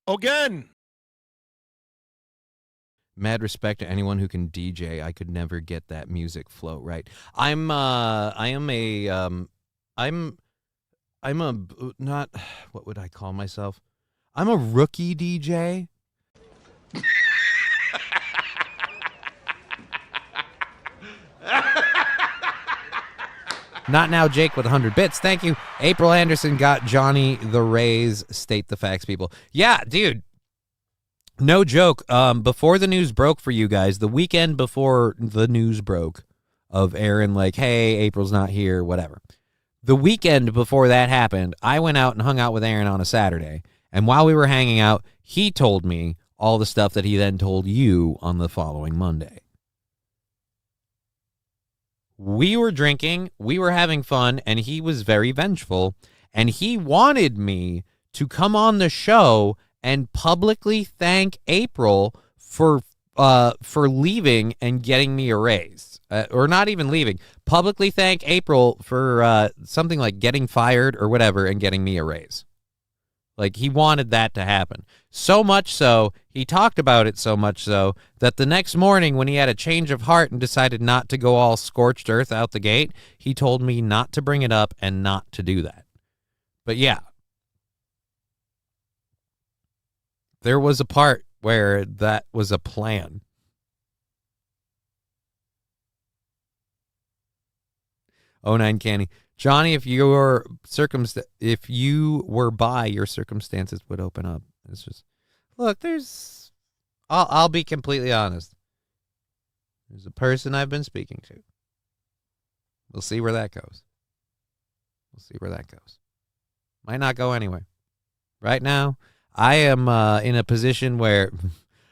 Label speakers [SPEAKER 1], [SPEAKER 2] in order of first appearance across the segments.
[SPEAKER 1] Again.
[SPEAKER 2] Mad respect to anyone who can DJ. I could never get that music flow right. I'm a not, what would I call myself? I'm a rookie DJ. Not now, Jake with 100 bits. Thank you. April Anderson got Johnny the Rays. State the facts, people. Yeah, dude. No joke. Before the news broke for you guys, the weekend before the news broke of Aaron, like, hey, April's not here, whatever. The weekend before that happened, I went out and hung out with Aaron on a Saturday. And while we were hanging out, he told me all the stuff that he then told you on the following Monday. We were drinking, we were having fun, and he was very vengeful. And he wanted me to come on the show and publicly thank April for leaving and getting me a raise. Or not even leaving. Publicly thank April for something like getting fired or whatever and getting me a raise. Like, he wanted that to happen. So much so, he talked about it so much so, that the next morning when he had a change of heart and decided not to go all scorched earth out the gate, he told me not to bring it up and not to do that. But yeah. There was a part where that was a plan. Oh, 9 Canny. Johnny, if you were by, your circumstances would open up. It's just, look, I'll be completely honest. There's a person I've been speaking to. We'll see where that goes. Might not go anywhere. Right now, I am in a position where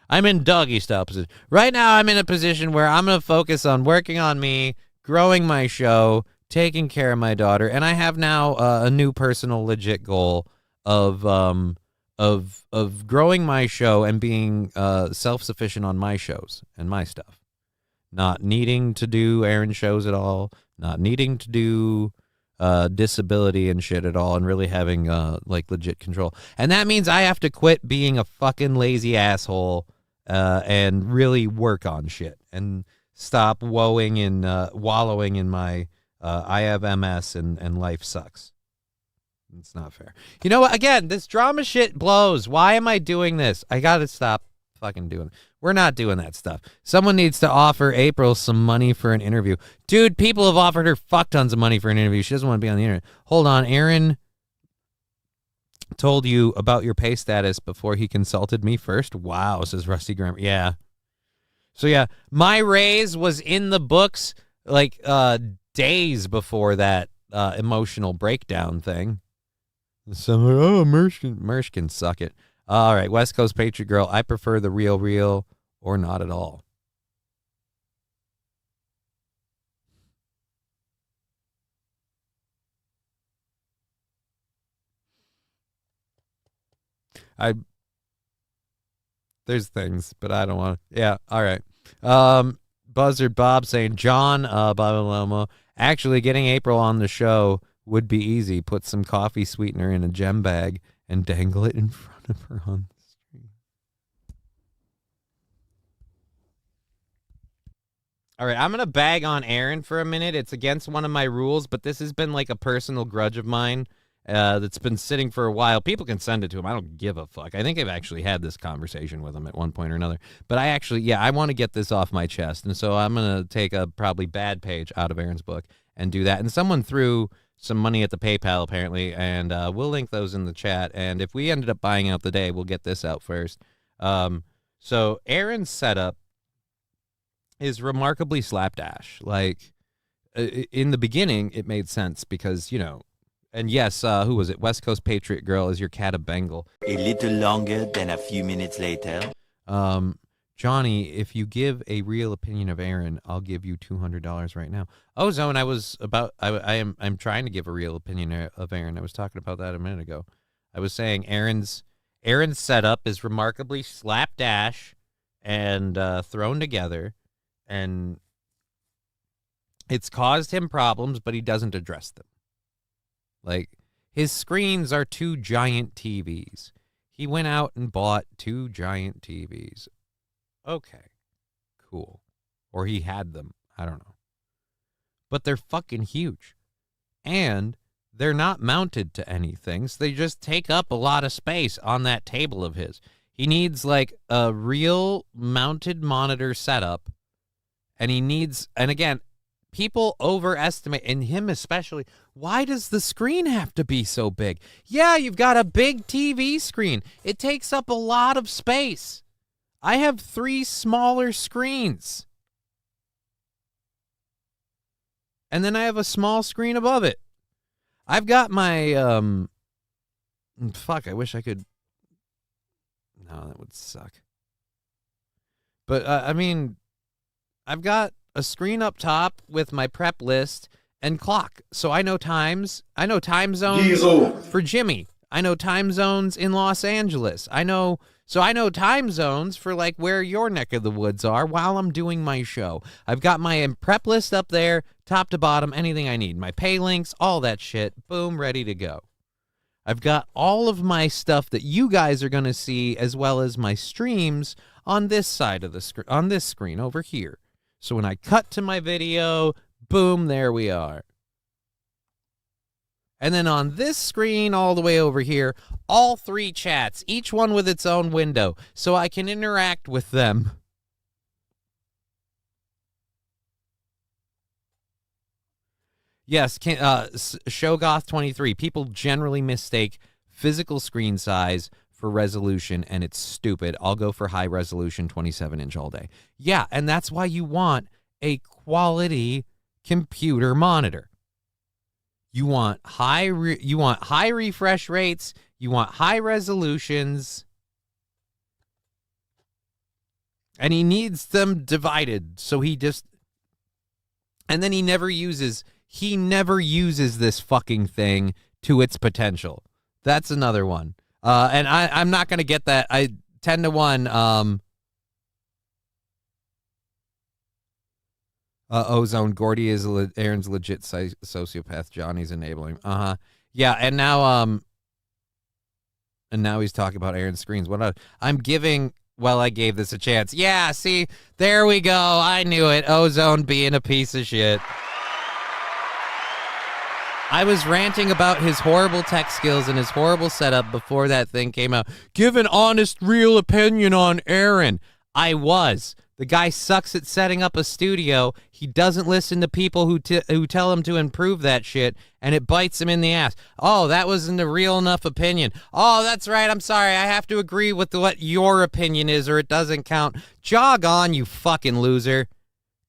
[SPEAKER 2] I'm in doggy style position. Right now, I'm in a position where I'm going to focus on working on me, growing my show, taking care of my daughter, and I have now a new personal legit goal of growing my show and being self-sufficient on my shows and my stuff. Not needing to do Aaron shows at all, not needing to do disability and shit at all, and really having like legit control. And that means I have to quit being a fucking lazy asshole and really work on shit and stop wallowing in my I have MS and life sucks. It's not fair. You know what? Again, this drama shit blows. Why am I doing this? I gotta stop fucking doing it. We're not doing that stuff. Someone needs to offer April some money for an interview. Dude, people have offered her fuck tons of money for an interview. She doesn't want to be on the internet. Hold on. Aaron told you about your pay status before he consulted me first? Wow, says Rusty Grammar. Yeah. So yeah, my raise was in the books like days before that emotional breakdown thing. So, Mersh can suck it. All right, West Coast Patriot Girl, I prefer the real or not at all. There's things, but I don't want to. Yeah, all right. Buzzard Bob saying, John Babalomo, actually getting April on the show would be easy. Put some coffee sweetener in a gem bag and dangle it in front of her on the street. All right, I'm going to bag on Aaron for a minute. It's against one of my rules, but this has been like a personal grudge of mine that's been sitting for a while. People can send it to him. I don't give a fuck. I think I've actually had this conversation with him at one point or another. But I want to get this off my chest. And so I'm going to take a probably bad page out of Aaron's book and do that. And someone threw some money at the PayPal, apparently, and we'll link those in the chat. And if we ended up buying out the day, we'll get this out first. So Aaron's setup is remarkably slapdash. Like, in the beginning, it made sense because, you know, and yes, who was it? West Coast Patriot Girl is your cat a Bengal.
[SPEAKER 3] A little longer than a few minutes later.
[SPEAKER 2] Johnny, if you give a real opinion of Aaron, I'll give you $200 right now. Oh, Zone, I'm trying to give a real opinion of Aaron. I was talking about that a minute ago. I was saying Aaron's setup is remarkably slapdash and thrown together, and it's caused him problems, but he doesn't address them. Like, his screens are two giant TVs. He went out and bought 2 giant TVs. Okay, cool. Or he had them. I don't know. But they're fucking huge. And they're not mounted to anything. So they just take up a lot of space on that table of his. He needs like a real mounted monitor setup. And he needs, and again, people overestimate, and him especially, why does the screen have to be so big? Yeah, you've got a big TV screen. It takes up a lot of space. I have 3 smaller screens. And then I have a small screen above it. I've got my, fuck, I wish I could, no, that would suck. But, I mean, I've got a screen up top with my prep list and clock. So I know times. I know time zones for Jimmy. I know time zones in Los Angeles. I know time zones for like where your neck of the woods are while I'm doing my show. I've got my prep list up there, top to bottom, anything I need. My pay links, all that shit. Boom, ready to go. I've got all of my stuff that you guys are going to see as well as my streams on this side of the screen, on this screen over here. So when I cut to my video, boom, there we are. And then on this screen all the way over here, all 3 chats, each one with its own window, so I can interact with them. Yes, Showgoth23. People generally mistake physical screen size for resolution, and it's stupid. I'll go for high resolution 27-inch all day. Yeah, and that's why you want a quality computer monitor. You want high refresh rates, you want high resolutions, and he needs them divided. So and then he never uses this fucking thing to its potential. That's another one. And I'm not going to get that. 10-1. Ozone. Gordy is Aaron's legit sociopath. Johnny's enabling. Yeah, and now he's talking about Aaron's screens. I'm giving. Well, I gave this a chance. Yeah, see, there we go. I knew it. Ozone being a piece of shit. I was ranting about his horrible tech skills and his horrible setup before that thing came out. Give an honest, real opinion on Aaron. I was. The guy sucks at setting up a studio. He doesn't listen to people who tell him to improve that shit, and it bites him in the ass. Oh, that wasn't a real enough opinion. Oh, that's right. I'm sorry. I have to agree with what your opinion is, or it doesn't count. Jog on, you fucking loser.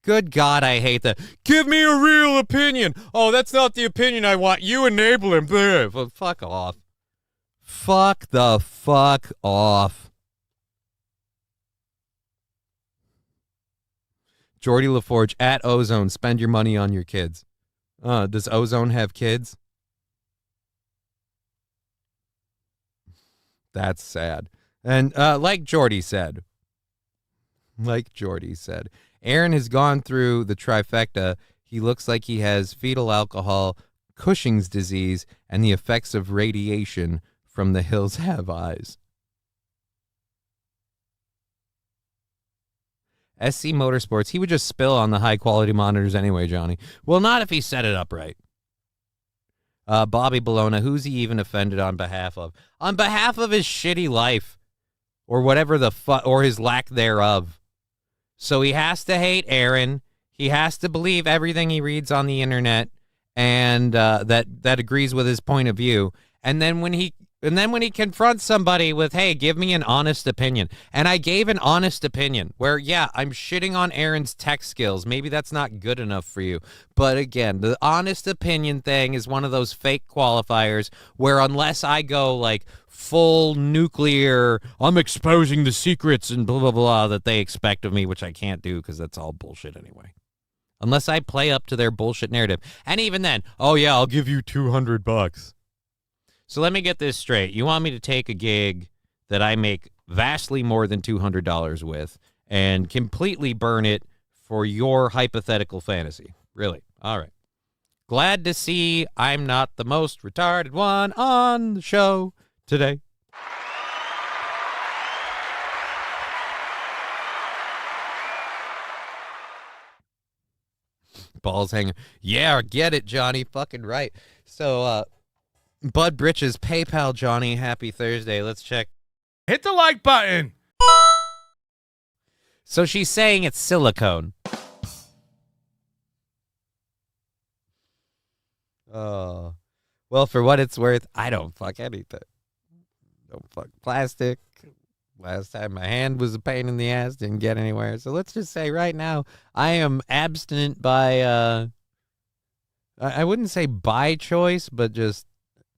[SPEAKER 2] Good God, I hate that. Give me a real opinion. Oh, that's not the opinion I want. You enable him. Well, fuck off. Fuck the fuck off. Jordy LaForge at Ozone. Spend your money on your kids. Does Ozone have kids? That's sad. And like Jordy said, Aaron has gone through the trifecta. He looks like he has fetal alcohol, Cushing's disease, and the effects of radiation from The Hills Have Eyes. SC Motorsports, he would just spill on the high-quality monitors anyway, Johnny. Well, not if he set it up right. Bobby Bologna, who's he even offended on behalf of? On behalf of his shitty life, or whatever or his lack thereof. So he has to hate Aaron. He has to believe everything he reads on the internet, and that agrees with his point of view. And then when he confronts somebody with, hey, give me an honest opinion. And I gave an honest opinion where, yeah, I'm shitting on Aaron's tech skills. Maybe that's not good enough for you. But again, the honest opinion thing is one of those fake qualifiers where unless I go like full nuclear, I'm exposing the secrets and blah, blah, blah that they expect of me, which I can't do because that's all bullshit anyway. Unless I play up to their bullshit narrative. And even then, oh yeah, I'll give you $200. So let me get this straight. You want me to take a gig that I make vastly more than $200 with and completely burn it for your hypothetical fantasy? Really? All right. Glad to see I'm not the most retarded one on the show today. Balls hanging. Yeah, get it, Johnny. Fucking right. So, Bud Britches, PayPal, Johnny. Happy Thursday. Let's check.
[SPEAKER 1] Hit the like button.
[SPEAKER 2] So she's saying it's silicone. Oh. Well, for what it's worth, I don't fuck anything. Don't fuck plastic. Last time my hand was a pain in the ass, didn't get anywhere. So let's just say right now, I am abstinent by, I wouldn't say by choice, but just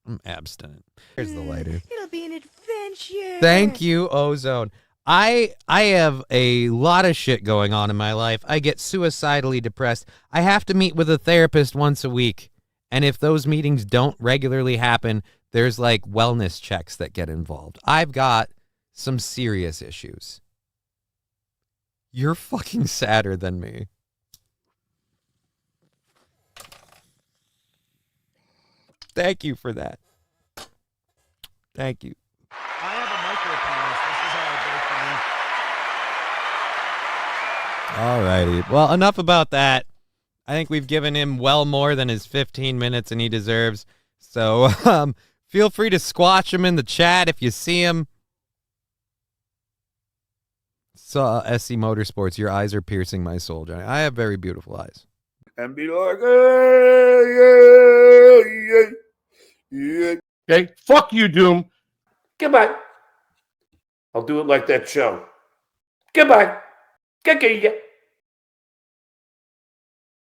[SPEAKER 2] I'm abstinent. Here's the lighter.
[SPEAKER 4] It'll be an adventure.
[SPEAKER 2] Thank you, Ozone. I have a lot of shit going on in my life. I get suicidally depressed. I have to meet with a therapist once a week. And if those meetings don't regularly happen, there's like wellness checks that get involved. I've got some serious issues. You're fucking sadder than me. Thank you for that. Thank you.
[SPEAKER 1] I have a micro penis. This is how I
[SPEAKER 2] Alrighty. Well, enough about that. I think we've given him well more than his 15 minutes and he deserves. So feel free to squash him in the chat if you see him. So, SC Motorsports, your eyes are piercing my soul, Johnny. I have very beautiful eyes.
[SPEAKER 5] And be like, hey, yeah.
[SPEAKER 6] Okay, fuck you, Doom.
[SPEAKER 5] Goodbye. I'll do it like that show. Goodbye. Good.